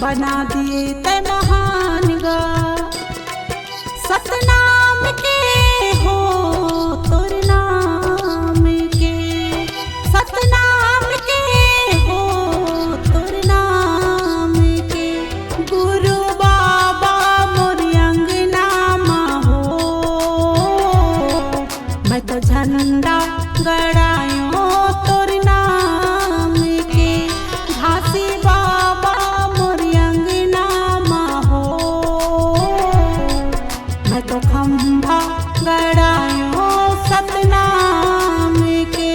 बना दिए ते महान गा। सतनाम के हो तोर नाम के, सतनाम के हो तोर नाम के। गुरु बाबा मोर अंगना हो, मैं तो झंडा गड़ायो तोर नाम के। घासी बाबा मोर अंगना हो, मैं तो खंभा गड़ायो सतनाम के।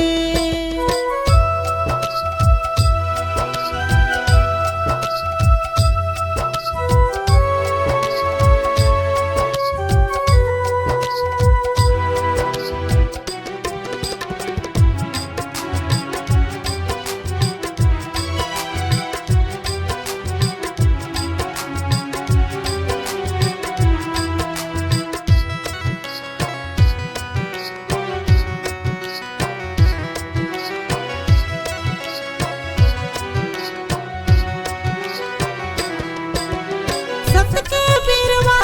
सबके बिरवा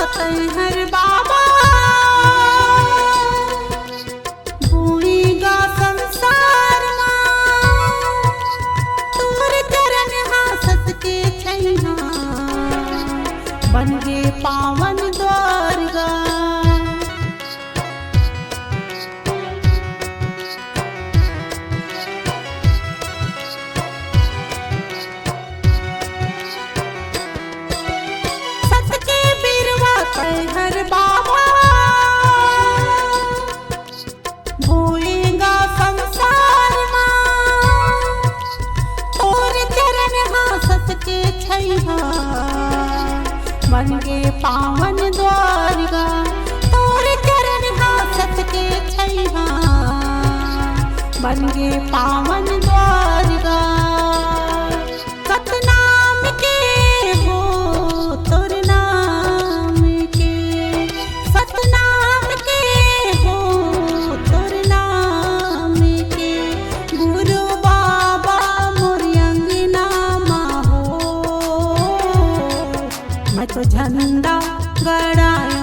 हर बाबा, बुईगा संसार मां। तोर चरण हासत के छैना, बन गे पावन द्वारगा। हर बाबा भोएगा संसार मां। तोर चरण हासत के छैहा, बन गे पावन द्वारगा। तोर चरण हासत के छैहा, बन गे पावन द्वारगा। सतनाम के हो तोर नाम के, सतनाम के हो तोर नाम के। गुरु बाबा मोर अंगना हो, मैं तो झंडा गड़ायो